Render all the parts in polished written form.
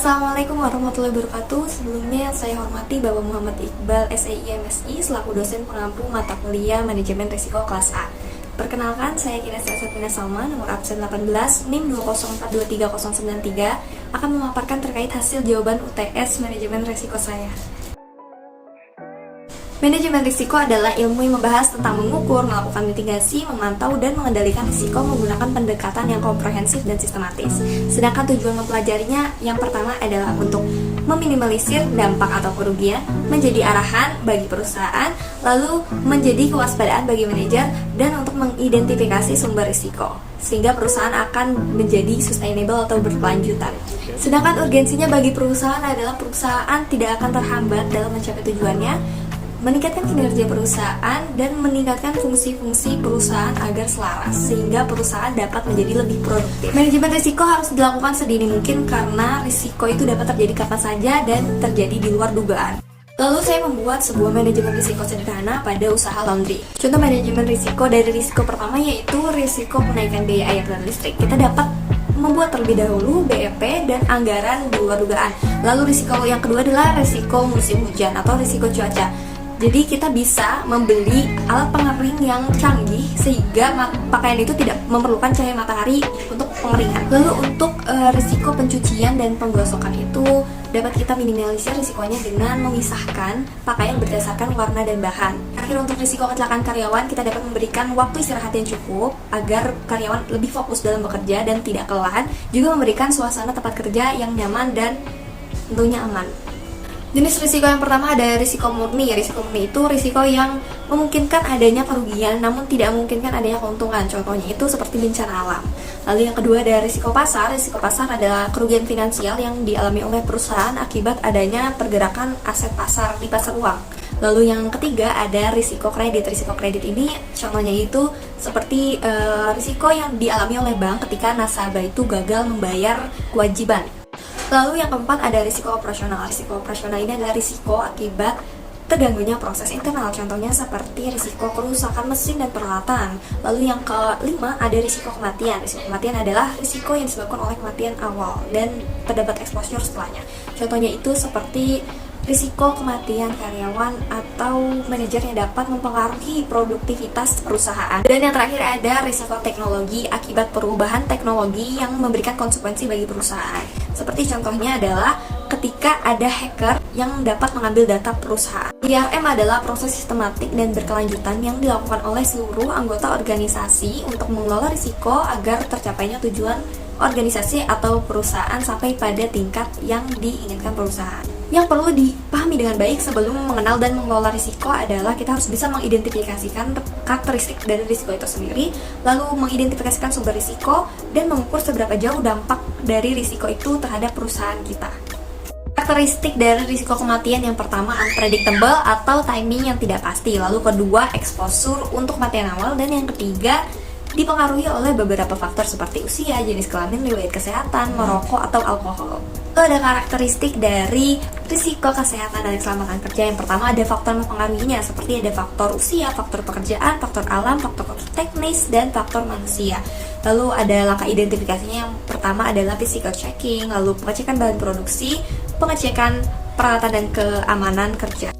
Assalamualaikum warahmatullahi wabarakatuh. Sebelumnya saya hormati Bapak Muhammad Iqbal, SEI MSI, selaku dosen pengampu mata kuliah Manajemen Risiko kelas A. Perkenalkan, saya Kinesa Sapina Salma, nomor absen 18, NIM 204239093, akan memaparkan terkait hasil jawaban UTS Manajemen Risiko saya. Manajemen risiko adalah ilmu yang membahas tentang mengukur, melakukan mitigasi, memantau, dan mengendalikan risiko menggunakan pendekatan yang komprehensif dan sistematis. Sedangkan tujuan mempelajarinya yang pertama adalah untuk meminimalisir dampak atau kerugian, menjadi arahan bagi perusahaan, lalu menjadi kewaspadaan bagi manajer, dan untuk mengidentifikasi sumber risiko, sehingga perusahaan akan menjadi sustainable atau berkelanjutan. Sedangkan urgensinya bagi perusahaan adalah perusahaan tidak akan terhambat dalam mencapai tujuannya, meningkatkan kinerja perusahaan, dan meningkatkan fungsi-fungsi perusahaan agar selaras, sehingga perusahaan dapat menjadi lebih produktif. Manajemen risiko harus dilakukan sedini mungkin karena risiko itu dapat terjadi kapan saja dan terjadi di luar dugaan. Lalu saya membuat sebuah manajemen risiko sederhana pada usaha laundry. Contoh manajemen risiko dari risiko pertama yaitu risiko kenaikan biaya air dan listrik. Kita dapat membuat terlebih dahulu BEP dan anggaran di luar dugaan. Lalu risiko yang kedua adalah risiko musim hujan atau risiko cuaca. Jadi kita bisa membeli alat pengering yang canggih sehingga pakaian itu tidak memerlukan cahaya matahari untuk pengeringan. Lalu untuk risiko pencucian dan penggosokan itu dapat kita minimalisir risikonya dengan memisahkan pakaian berdasarkan warna dan bahan. Akhir untuk risiko kecelakaan karyawan, kita dapat memberikan waktu istirahat yang cukup agar karyawan lebih fokus dalam bekerja dan tidak kelelahan. Juga memberikan suasana tempat kerja yang nyaman dan tentunya aman. Jenis risiko yang pertama ada risiko murni. Risiko murni itu risiko yang memungkinkan adanya kerugian namun tidak memungkinkan adanya keuntungan. Contohnya itu seperti bencana alam. Lalu yang kedua ada risiko pasar. Risiko pasar adalah kerugian finansial yang dialami oleh perusahaan akibat adanya pergerakan aset pasar di pasar uang. Lalu yang ketiga ada risiko kredit. Risiko kredit ini contohnya itu seperti risiko yang dialami oleh bank ketika nasabah itu gagal membayar kewajiban. Lalu yang keempat ada risiko operasional. Risiko operasional ini adalah risiko akibat terganggunya proses internal. Contohnya seperti risiko kerusakan mesin dan peralatan. Lalu yang kelima ada risiko kematian. Risiko kematian adalah risiko yang disebabkan oleh kematian awal dan terdapat exposure setelahnya. Contohnya itu seperti risiko kematian karyawan atau manajer yang dapat mempengaruhi produktivitas perusahaan. Dan yang terakhir ada risiko teknologi akibat perubahan teknologi yang memberikan konsekuensi bagi perusahaan. Seperti contohnya adalah ketika ada hacker yang dapat mengambil data perusahaan. IRM adalah proses sistematik dan berkelanjutan yang dilakukan oleh seluruh anggota organisasi untuk mengelola risiko agar tercapainya tujuan organisasi atau perusahaan sampai pada tingkat yang diinginkan perusahaan. Yang perlu dipahami dengan baik sebelum mengenal dan mengelola risiko adalah kita harus bisa mengidentifikasikan karakteristik dari risiko itu sendiri, lalu mengidentifikasikan sumber risiko, dan mengukur seberapa jauh dampak dari risiko itu terhadap perusahaan kita. Karakteristik dari risiko kematian yang pertama unpredictable atau timing yang tidak pasti, lalu kedua exposure untuk kematian awal, dan yang ketiga dipengaruhi oleh beberapa faktor seperti usia, jenis kelamin, riwayat kesehatan, merokok, atau alkohol. Lalu ada karakteristik dari risiko kesehatan dan keselamatan kerja. Yang pertama ada faktor mempengaruhinya seperti ada faktor usia, faktor pekerjaan, faktor alam, faktor teknis, dan faktor manusia. Lalu ada langkah identifikasinya. Yang pertama adalah physical checking, lalu pengecekan bahan produksi, pengecekan peralatan dan keamanan kerja.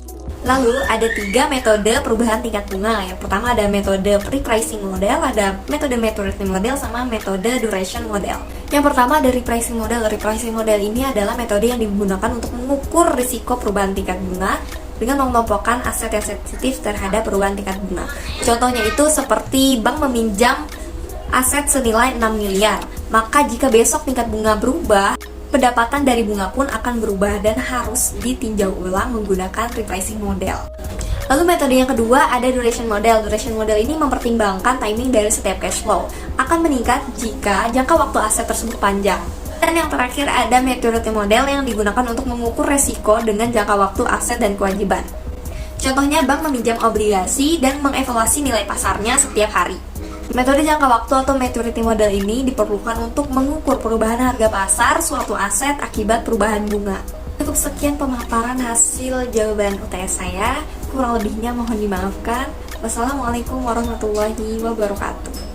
Lalu ada 3 metode perubahan tingkat bunga. Yang pertama ada metode repricing model, ada metode maturity model, sama metode duration model. Yang pertama ada repricing model. Repricing model ini adalah metode yang digunakan untuk mengukur risiko perubahan tingkat bunga dengan mengelompokkan aset yang sensitif terhadap perubahan tingkat bunga. Contohnya itu seperti bank meminjam aset senilai 6 miliar. Maka jika besok tingkat bunga berubah, pendapatan dari bunga pun akan berubah dan harus ditinjau ulang menggunakan repricing model. Lalu metode yang kedua ada duration model. Duration model ini mempertimbangkan timing dari setiap cash flow. Akan meningkat jika jangka waktu aset tersebut panjang. Dan yang terakhir ada maturity model yang digunakan untuk mengukur resiko dengan jangka waktu aset dan kewajiban. Contohnya bank meminjam obligasi dan mengevaluasi nilai pasarnya setiap hari. Metode jangka waktu atau maturity model ini diperlukan untuk mengukur perubahan harga pasar suatu aset akibat perubahan bunga. Cukup sekian pemaparan hasil jawaban UTS saya. Kurang lebihnya mohon dimaafkan. Wassalamualaikum warahmatullahi wabarakatuh.